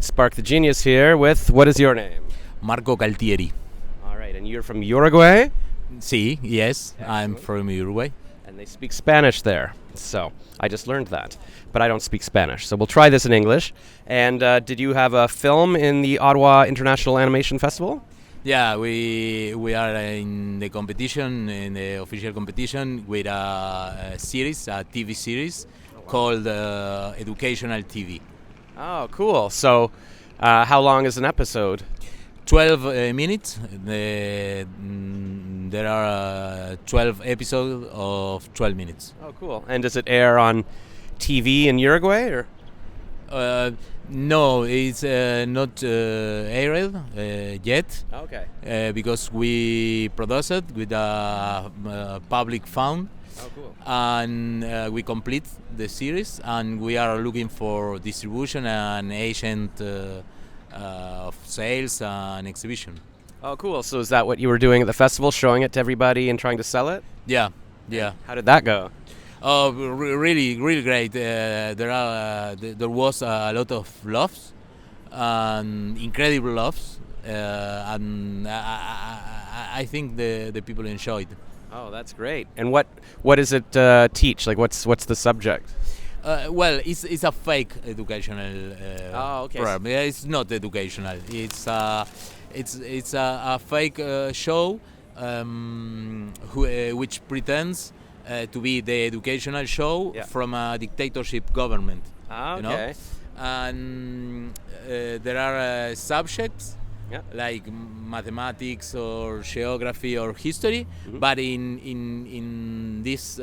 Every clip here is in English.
Spark the Genius here with, what is your name? Marco Caltieri. All right, and you're from Uruguay? Sí, yes, Excellent. I'm from Uruguay. And they speak Spanish there. So I just learned that. But I don't speak Spanish. So we'll try this in English. And did you have a film in the Ottawa International Animation Festival? Yeah, we are in the competition, in the official competition, with a series, a TV series called Educational TV. Oh, cool. So how long is an episode? 12 minutes. There are 12 episodes of 12 minutes. Oh, cool. And does it air on TV in Uruguay? Or? No, it's not aired yet. Okay. Because we produce it with a public fund. Oh, cool. And we complete the series, and we are looking for distribution and agent of sales and exhibition. Oh, cool. So is that what you were doing at the festival, showing it to everybody and trying to sell it? Yeah. How did that go? Oh, really great. There was a lot of laughs, and incredible laughs, and I think the people enjoyed. Oh, that's great. And what does it teach? Like, what's the subject? Well, it's a fake educational program. Yeah, it's not educational. It's a fake show which pretends to be the educational show from a dictatorship government. Okay. You know? And there are subjects like mathematics or geography or history, but in this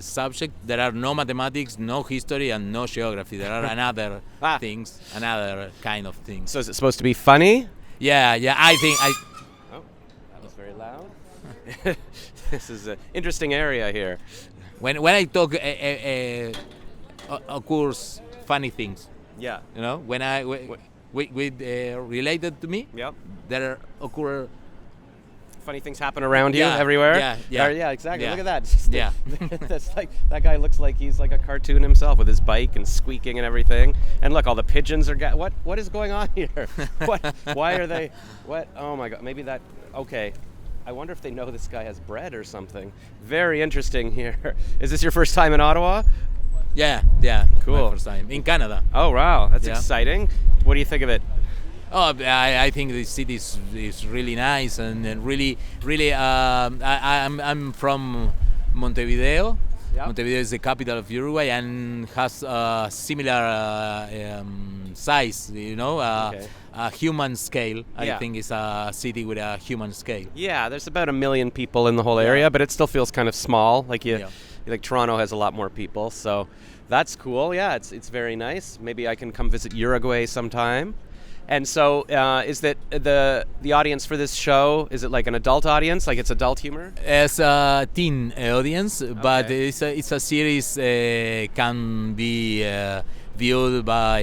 subject there are no mathematics, no history, and no geography. There are another things, another kind of things. So is it supposed to be funny? Yeah. I think Oh, that was very loud. This is an interesting area here. When I talk, occurs funny things. Yeah. You know, when related to me, there occur funny things happen around you everywhere. Yeah, exactly. Yeah. Look at that. That's like that guy looks like he's like a cartoon himself with his bike and squeaking and everything. And look, all the pigeons are what is going on here? Why are they? What? Oh my God. Maybe that. Okay. I wonder if they know this guy has bread or something. Very interesting here. Is this your first time in Ottawa? Yeah. Cool. My first time in Canada. Oh wow, that's exciting. What do you think of it? Oh, I think the city is really nice and really. I'm from Montevideo. Yep. Montevideo is the capital of Uruguay and has a similar size. You know, a human scale. I think it's a city with a human scale. Yeah, there's about 1 million people in the whole area, but it still feels kind of small. Like like Toronto has a lot more people, so that's cool. Yeah, it's very nice. Maybe I can come visit Uruguay sometime. And so, is that the audience for this show? Is it like an adult audience? Like it's adult humor? It's a teen audience, but it's a series can be viewed by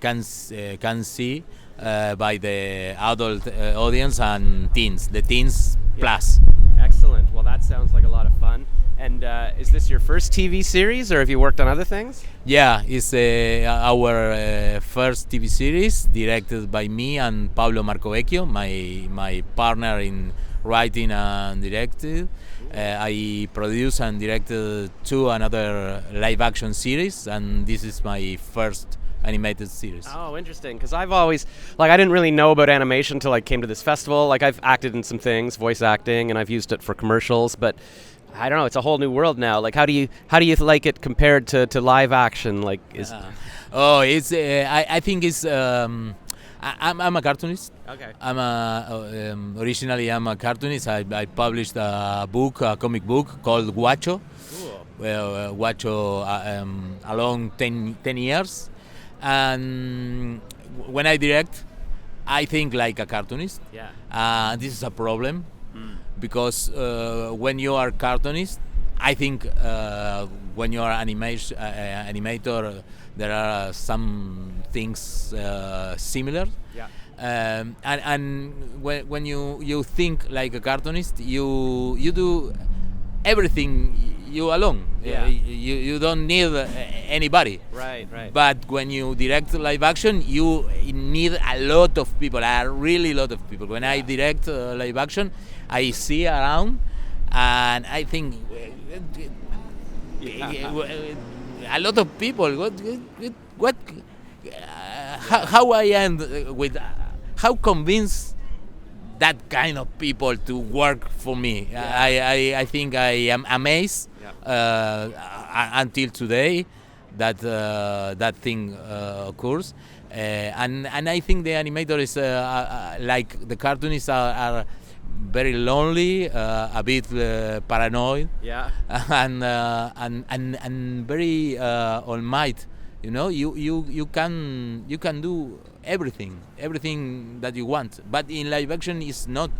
can see by the adult audience and teens. The teens plus. Excellent. Well, that sounds like a lot of fun. And is this your first TV series, or have you worked on other things? Yeah, it's our first TV series, directed by me and Pablo Marcovecchio, my partner in writing and directing. I produced and directed 2 another live-action series, and this is my first animated series. Oh, interesting. Because I've always, I didn't really know about animation until I came to this festival. Like, I've acted in some things, voice acting, and I've used it for commercials, but I don't know. It's a whole new world now. Like, how do you like it compared to live action? Like, it's. I think it's. I'm a cartoonist. Okay. Originally I'm a cartoonist. I published a comic book called Guacho. Cool. Well, Guacho along 10 years, and when I direct, I think like a cartoonist. Yeah. This is a problem. Because when you are cartoonist, I think when you are animator, there are some things similar. Yeah. And when you think like a cartoonist, you do everything you alone. Yeah. You don't need anybody. Right. But when you direct live action, you need a lot of people, a really lot of people. When I direct live action, I see around, and I think a lot of people. What how I am with how convinced that kind of people to work for me. I think I am amazed until today that that thing occurs, and I think the animator is like the cartoonists are very lonely, a bit paranoid, and very all might. You know, you can do everything that you want, but in live action is not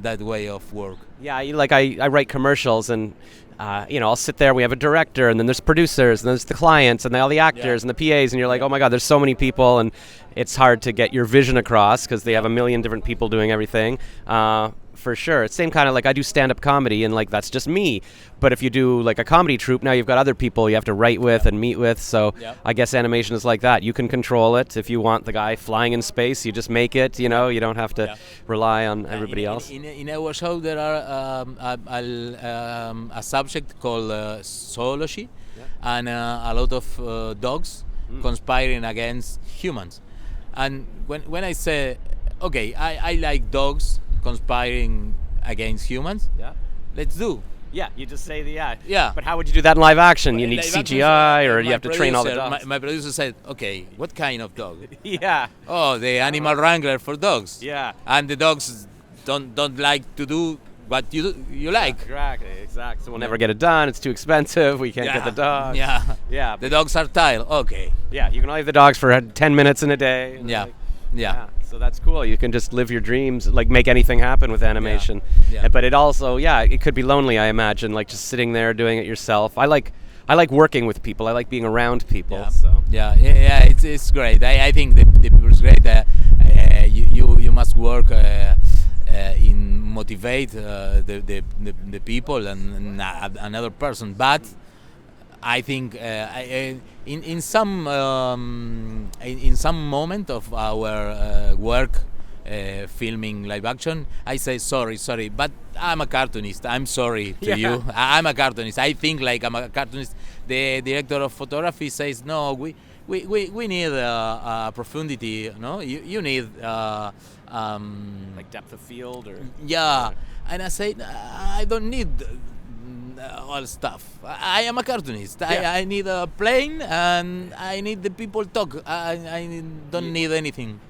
that way of work. I write commercials, and I'll sit there. We have a director, and then there's producers, and there's the clients, and all the actors, and the PAs, and you're like, oh my God, there's so many people, and it's hard to get your vision across because they have a million different people doing everything. For sure. It's same kind of like I do stand-up comedy, and like that's just me. But if you do like a comedy troupe, now you've got other people you have to write with and meet with. So I guess animation is like that. You can control it. If you want the guy flying in space, you just make it. You know, you don't have to rely on everybody else. In our show, there are a subject called zoology, and a lot of dogs conspiring against humans. And when I say, okay, I like dogs conspiring against humans, let's do. You just say Yeah. But how would you do that in live action? You need Live CGI, or action, you have to train all the dogs? My producer said, okay, what kind of dog? Yeah. Oh, the animal wrangler for dogs. Yeah. And the dogs don't like to do what you like. Exactly. So we'll never get it done. It's too expensive. We can't get the dogs. Yeah. The dogs are tired. Okay. Yeah, you can only have the dogs for 10 minutes in a day. Yeah. So that's cool. You can just live your dreams, like make anything happen with animation. Yeah. But it also, it could be lonely, I imagine, like just sitting there doing it yourself. I like working with people. I like being around people. Yeah. So. It's great. I think the people is great. You must work in motivate the people and another person, but I think in some moment of our work filming live action, I say sorry, but I'm a cartoonist. I'm sorry to you. I'm a cartoonist. I think like I'm a cartoonist. The director of photography says no. We need profundity. No, you need like depth of field or and I say I don't need all stuff. I am a cartoonist. I need a plane and I need the people talk. I don't need anything.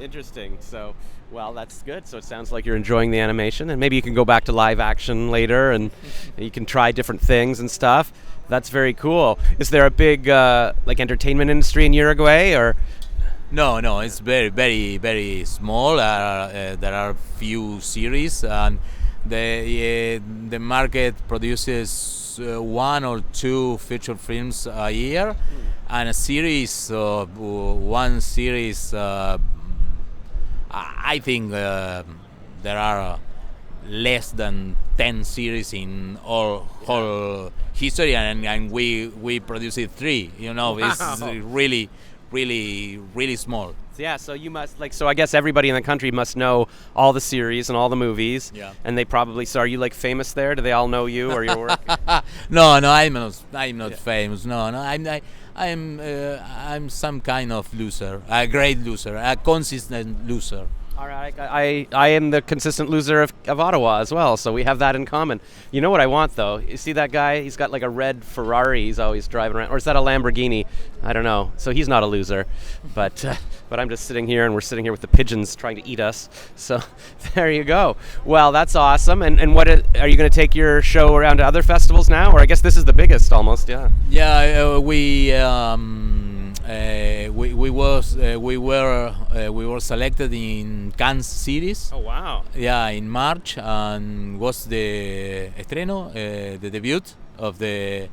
Interesting. So, well, that's good. So it sounds like you're enjoying the animation, and maybe you can go back to live action later, and you can try different things and stuff. That's very cool. Is there a big like entertainment industry in Uruguay, or? No, it's very, very, very small. There are few series, and the market produces 1 or 2 feature films a year, and a series. One series. I think there are less than 10 series in whole history, and we produce 3. You know, it's really, really, really small. Yeah, so you must so I guess everybody in the country must know all the series and all the movies. Yeah. And they probably, so are you like famous there? Do they all know you or your work? No, I'm not famous. No, I'm some kind of loser, a great loser, a consistent loser. All right, I am the consistent loser of Ottawa as well, so we have that in common. You know what I want, though? You see that guy? He's got like a red Ferrari he's always driving around. Or is that a Lamborghini? I don't know. So he's not a loser. But I'm just sitting here, and we're sitting here with the pigeons trying to eat us. So there you go. Well, that's awesome. And what are you going to take your show around to other festivals now? Or I guess this is the biggest almost, yeah. Yeah, we were selected in Cannes series. Oh wow! Yeah, in March, and was the estreno, the debut of the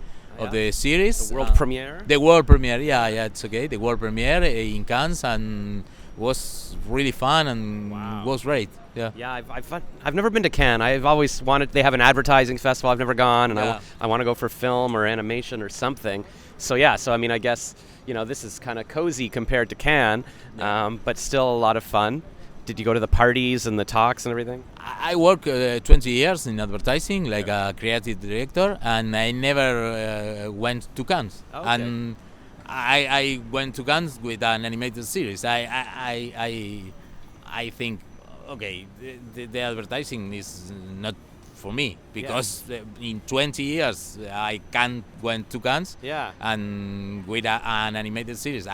series. The world premiere. The world premiere. Yeah, it's okay. The world premiere in Cannes, and was really fun and was great. Yeah. Yeah, I've never been to Cannes. I've always wanted. They have an advertising festival. I've never gone, and I want to go for film or animation or something. So yeah, I mean, I guess this is kind of cozy compared to Cannes, but still a lot of fun. Did you go to the parties and the talks and everything? I worked 20 years in advertising, like a creative director, and I never went to Cannes. Okay. And I went to Cannes with an animated series. I think, okay, the advertising is not for me because in 20 years I can't went to Cannes. Yeah. And with an animated series,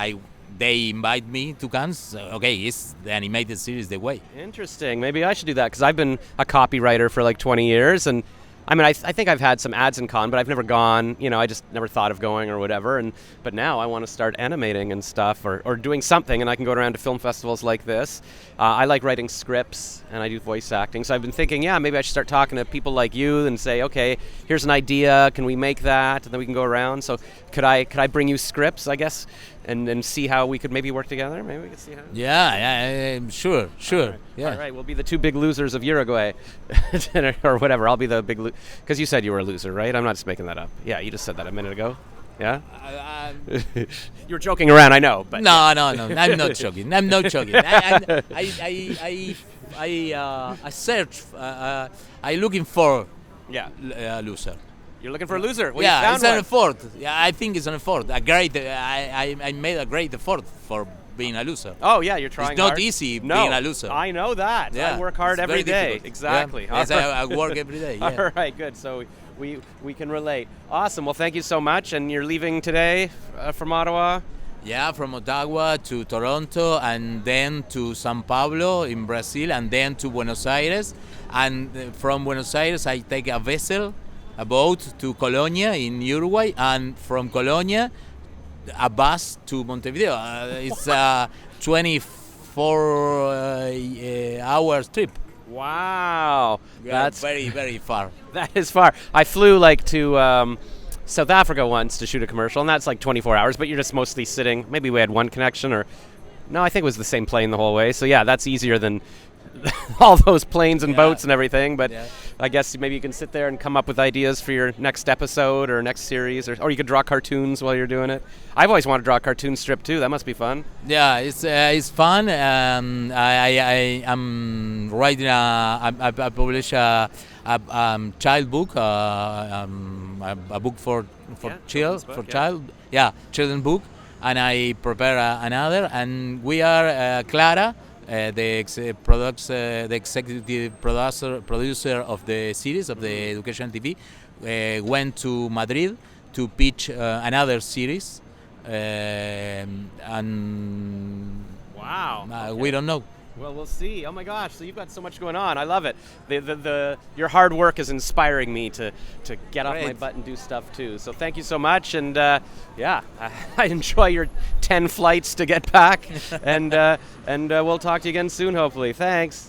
they invite me to Cannes. Okay, is the animated series the way? Interesting. Maybe I should do that because I've been a copywriter for like 20 years, and I mean, I think I've had some ads in Cannes, but I've never gone. I just never thought of going or whatever. But now I want to start animating and stuff, or doing something, and I can go around to film festivals like this. I like writing scripts, and I do voice acting. So I've been thinking, maybe I should start talking to people like you and say, okay, here's an idea. Can we make that? And then we can go around. So could I bring you scripts, I guess, and see how we could maybe work together? Maybe we could see how. Yeah, sure. All right. Yeah. All right, we'll be the two big losers of Uraguay, or whatever. I'll be the big because you said you were a loser, right? I'm not just making that up. Yeah, you just said that a minute ago. Yeah. You were joking around, I know, but no. I'm not joking. I'm search. I looking for a loser. You're looking for a loser. Well, yeah, it's an effort. Yeah, I think it's an effort. A great. I made a great effort for being a loser. Oh yeah, you're trying. It's not hard. easy being a loser. I know that. Yeah, I work hard every day. Difficult. Exactly. Yeah. Yes, I work every day. Yeah. All right, good. So we can relate. Awesome. Well, thank you so much. And you're leaving today from Ottawa. Yeah, from Ottawa to Toronto, and then to São Paulo in Brazil, and then to Buenos Aires. And from Buenos Aires, I take a boat to Colonia in Uruguay, and from Colonia, a bus to Montevideo. It's a 24 hours trip. Wow. That's very, very far. That is far. I flew to South Africa once to shoot a commercial, and that's like 24 hours, but you're just mostly sitting. Maybe we had one connection, or no, I think it was the same plane the whole way. So yeah, that's easier than all those planes and boats and everything. But I guess maybe you can sit there and come up with ideas for your next episode or next series, or you could draw cartoons while you're doing it. I've always wanted to draw a cartoon strip too. That must be fun. Yeah, it's fun. I'm writing I publish a child book, a book for children book, and I prepare another, and we are Clara. The executive producer of the series of the Education TV went to Madrid to pitch another series, and wow, we don't know. Well, we'll see. Oh my gosh! So you've got so much going on. I love it. Your hard work is inspiring me to get off my butt and do stuff too. So thank you so much, and I enjoy your 10 flights to get back, and we'll talk to you again soon, hopefully. Thanks.